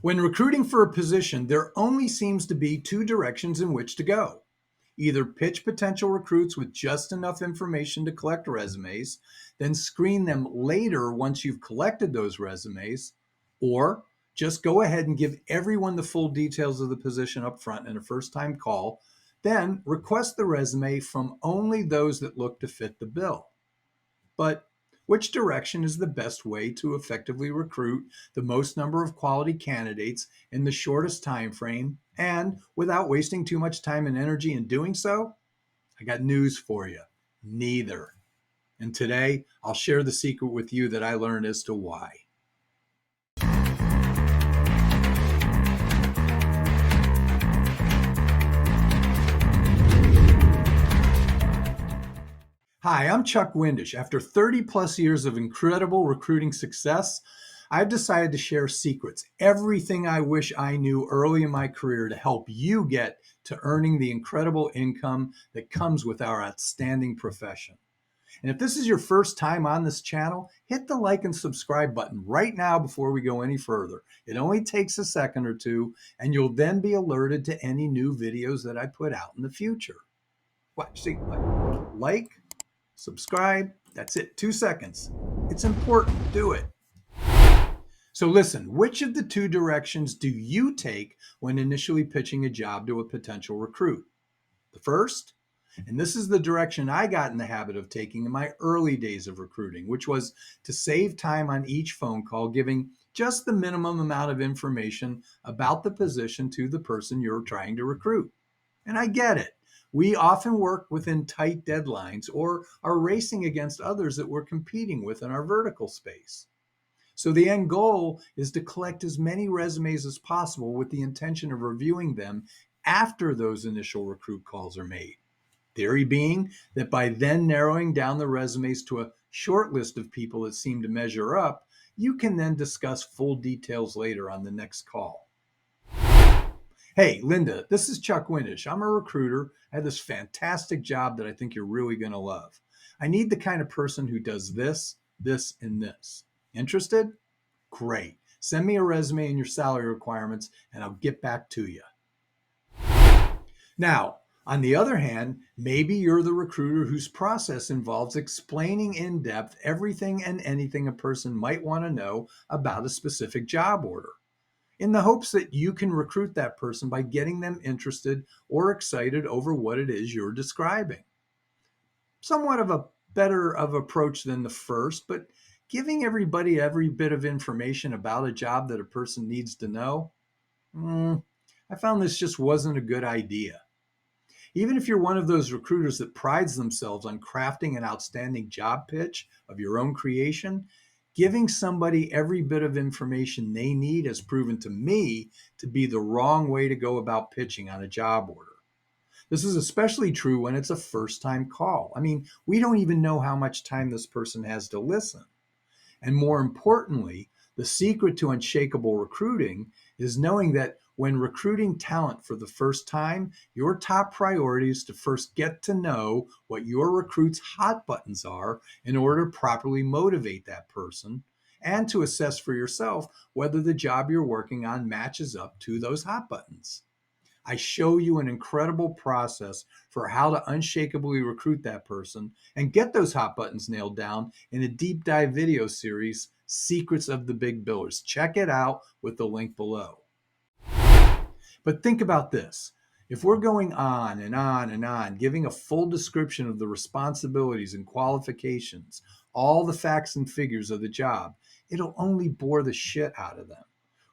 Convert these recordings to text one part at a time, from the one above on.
When recruiting for a position, there only seems to be two directions in which to go. Either pitch potential recruits with just enough information to collect resumes, then screen them later once you've collected those resumes, or just go ahead and give everyone the full details of the position up front in a first time call, then request the resume from only those that look to fit the bill. But which direction is the best way to effectively recruit the most number of quality candidates in the shortest time frame and without wasting too much time and energy in doing so? I got news for you. Neither. And today, I'll share the secret with you that I learned as to why. Hi, I'm Chuck Windish. After 30 plus years of incredible recruiting success, I've decided to share secrets, everything I wish I knew early in my career to help you get to earning the incredible income that comes with our outstanding profession. And if this is your first time on this channel, hit the like and subscribe button right now before we go any further. It only takes a second or two, and you'll then be alerted to any new videos that I put out in the future. Watch, see, like, subscribe. That's it, 2 seconds. It's important, do it. So listen, which of the two directions do you take when initially pitching a job to a potential recruit? The first, and this is the direction I got in the habit of taking in my early days of recruiting, which was to save time on each phone call, giving just the minimum amount of information about the position to the person you're trying to recruit. And I get it. We often work within tight deadlines or are racing against others that we're competing with in our vertical space. So the end goal is to collect as many resumes as possible with the intention of reviewing them after those initial recruit calls are made. Theory being that by then narrowing down the resumes to a short list of people that seem to measure up, you can then discuss full details later on the next call. Hey, Linda, this is Chuck Windish. I'm a recruiter. I have this fantastic job that I think you're really going to love. I need the kind of person who does this, this, and this. Interested? Great. Send me a resume and your salary requirements, and I'll get back to you. Now, on the other hand, maybe you're the recruiter whose process involves explaining in depth everything and anything a person might want to know about a specific job order, in the hopes that you can recruit that person by getting them interested or excited over what it is you're describing. Somewhat of a better of approach than the first, but giving everybody every bit of information about a job that a person needs to know, I found this just wasn't a good idea. Even if you're one of those recruiters that prides themselves on crafting an outstanding job pitch of your own creation, giving somebody every bit of information they need has proven to me to be the wrong way to go about pitching on a job order. This is especially true when it's a first-time call. I mean, we don't even know how much time this person has to listen. And more importantly, the secret to unshakable recruiting is knowing that when recruiting talent for the first time, your top priority is to first get to know what your recruit's hot buttons are in order to properly motivate that person and to assess for yourself whether the job you're working on matches up to those hot buttons. I show you an incredible process for how to unshakably recruit that person and get those hot buttons nailed down in a deep dive video series, Secrets of the Big Billers. Check it out with the link below. But think about this. If we're going on and on and on, giving a full description of the responsibilities and qualifications, all the facts and figures of the job, it'll only bore the shit out of them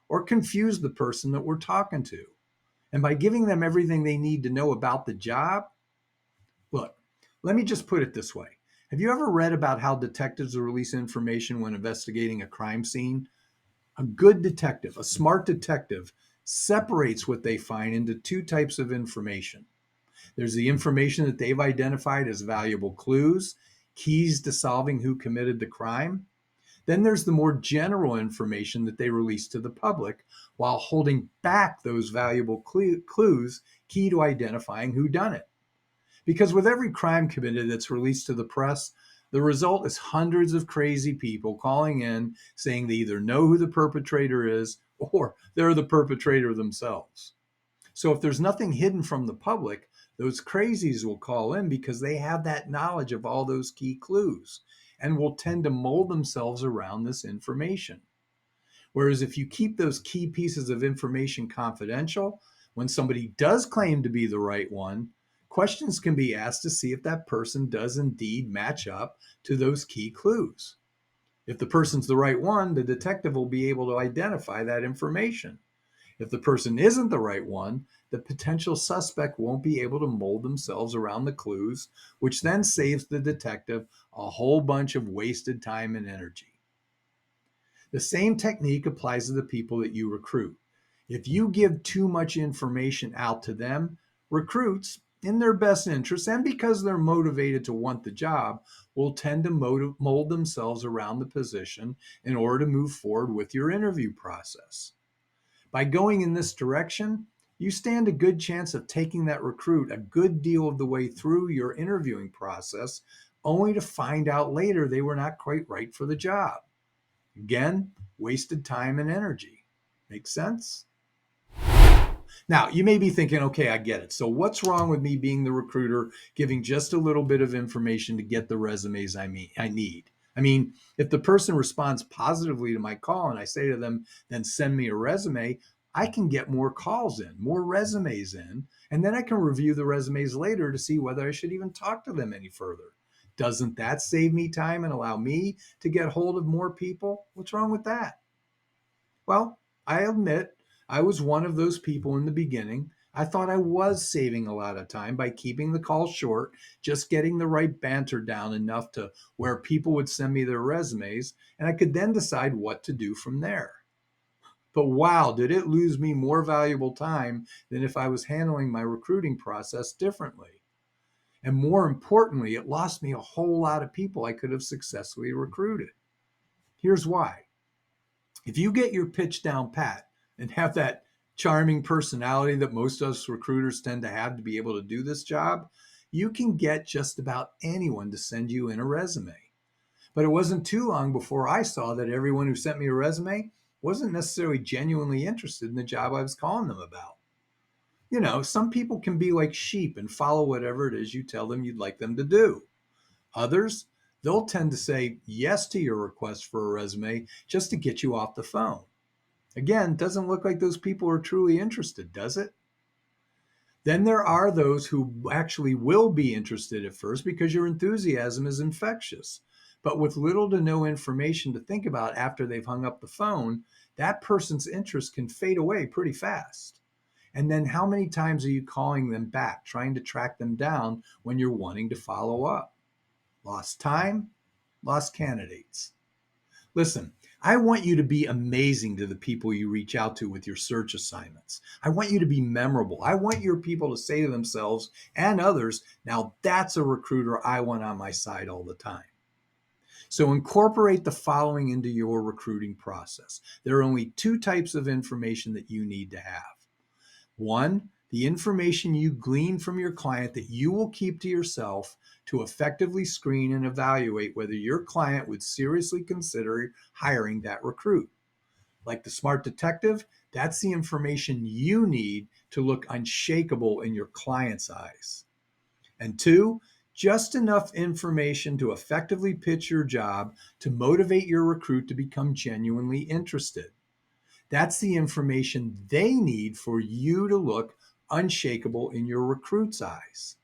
or confuse the person that we're talking to. And by giving them everything they need to know about the job, look, let me just put it this way. Have you ever read about how detectives release information when investigating a crime scene? A good detective, a smart detective, separates what they find into two types of information. There's the information that they've identified as valuable clues, keys to solving who committed the crime. Then there's the more general information that they release to the public while holding back those valuable clues key to identifying who done it. Because with every crime committed that's released to the press, the result is hundreds of crazy people calling in saying they either know who the perpetrator is or they're the perpetrator themselves. So if there's nothing hidden from the public, those crazies will call in because they have that knowledge of all those key clues and will tend to mold themselves around this information. Whereas if you keep those key pieces of information confidential, when somebody does claim to be the right one, questions can be asked to see if that person does indeed match up to those key clues. If the person's the right one, the detective will be able to identify that information. If the person isn't the right one, the potential suspect won't be able to mold themselves around the clues, which then saves the detective a whole bunch of wasted time and energy. The same technique applies to the people that you recruit. If you give too much information out to them, recruits, in their best interest and because they're motivated to want the job, will tend to mold themselves around the position in order to move forward with your interview process. By going in this direction, you stand a good chance of taking that recruit a good deal of the way through your interviewing process, only to find out later they were not quite right for the job. Again, wasted time and energy. Make sense? Now, you may be thinking, okay, I get it. So, what's wrong with me being the recruiter, giving just a little bit of information to get the resumes I need? I mean, if the person responds positively to my call and I say to them, then send me a resume, I can get more calls in, more resumes in, and then I can review the resumes later to see whether I should even talk to them any further. Doesn't that save me time and allow me to get hold of more people? What's wrong with that? Well, I admit I was one of those people in the beginning. I thought I was saving a lot of time by keeping the call short, just getting the right banter down enough to where people would send me their resumes, and I could then decide what to do from there. But wow, did it lose me more valuable time than if I was handling my recruiting process differently. And more importantly, it lost me a whole lot of people I could have successfully recruited. Here's why. If you get your pitch down pat and have that charming personality that most of us recruiters tend to have to be able to do this job, you can get just about anyone to send you in a resume. But it wasn't too long before I saw that everyone who sent me a resume wasn't necessarily genuinely interested in the job I was calling them about. You know, some people can be like sheep and follow whatever it is you tell them you'd like them to do. Others, they'll tend to say yes to your request for a resume just to get you off the phone. Again, doesn't look like those people are truly interested, does it? Then there are those who actually will be interested at first because your enthusiasm is infectious. But with little to no information to think about after they've hung up the phone, that person's interest can fade away pretty fast. And then how many times are you calling them back, trying to track them down when you're wanting to follow up? Lost time, lost candidates. Listen, I want you to be amazing to the people you reach out to with your search assignments. I want you to be memorable. I want your people to say to themselves and others, now that's a recruiter I want on my side all the time. So incorporate the following into your recruiting process. There are only two types of information that you need to have. One, the information you glean from your client that you will keep to yourself to effectively screen and evaluate whether your client would seriously consider hiring that recruit. Like the smart detective, that's the information you need to look unshakable in your client's eyes. And two, just enough information to effectively pitch your job to motivate your recruit to become genuinely interested. That's the information they need for you to look unshakable in your recruit's eyes.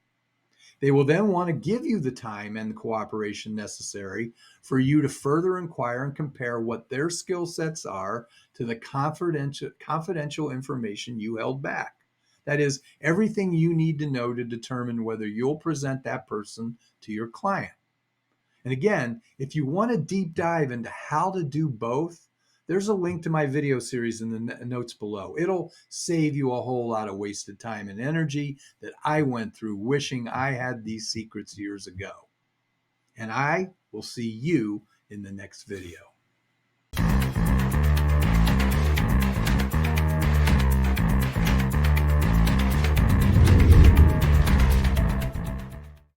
They will then want to give you the time and the cooperation necessary for you to further inquire and compare what their skill sets are to the confidential information you held back. That is, everything you need to know to determine whether you'll present that person to your client. And again, if you want to deep dive into how to do both, there's a link to my video series in the notes below. It'll save you a whole lot of wasted time and energy that I went through wishing I had these secrets years ago. And I will see you in the next video.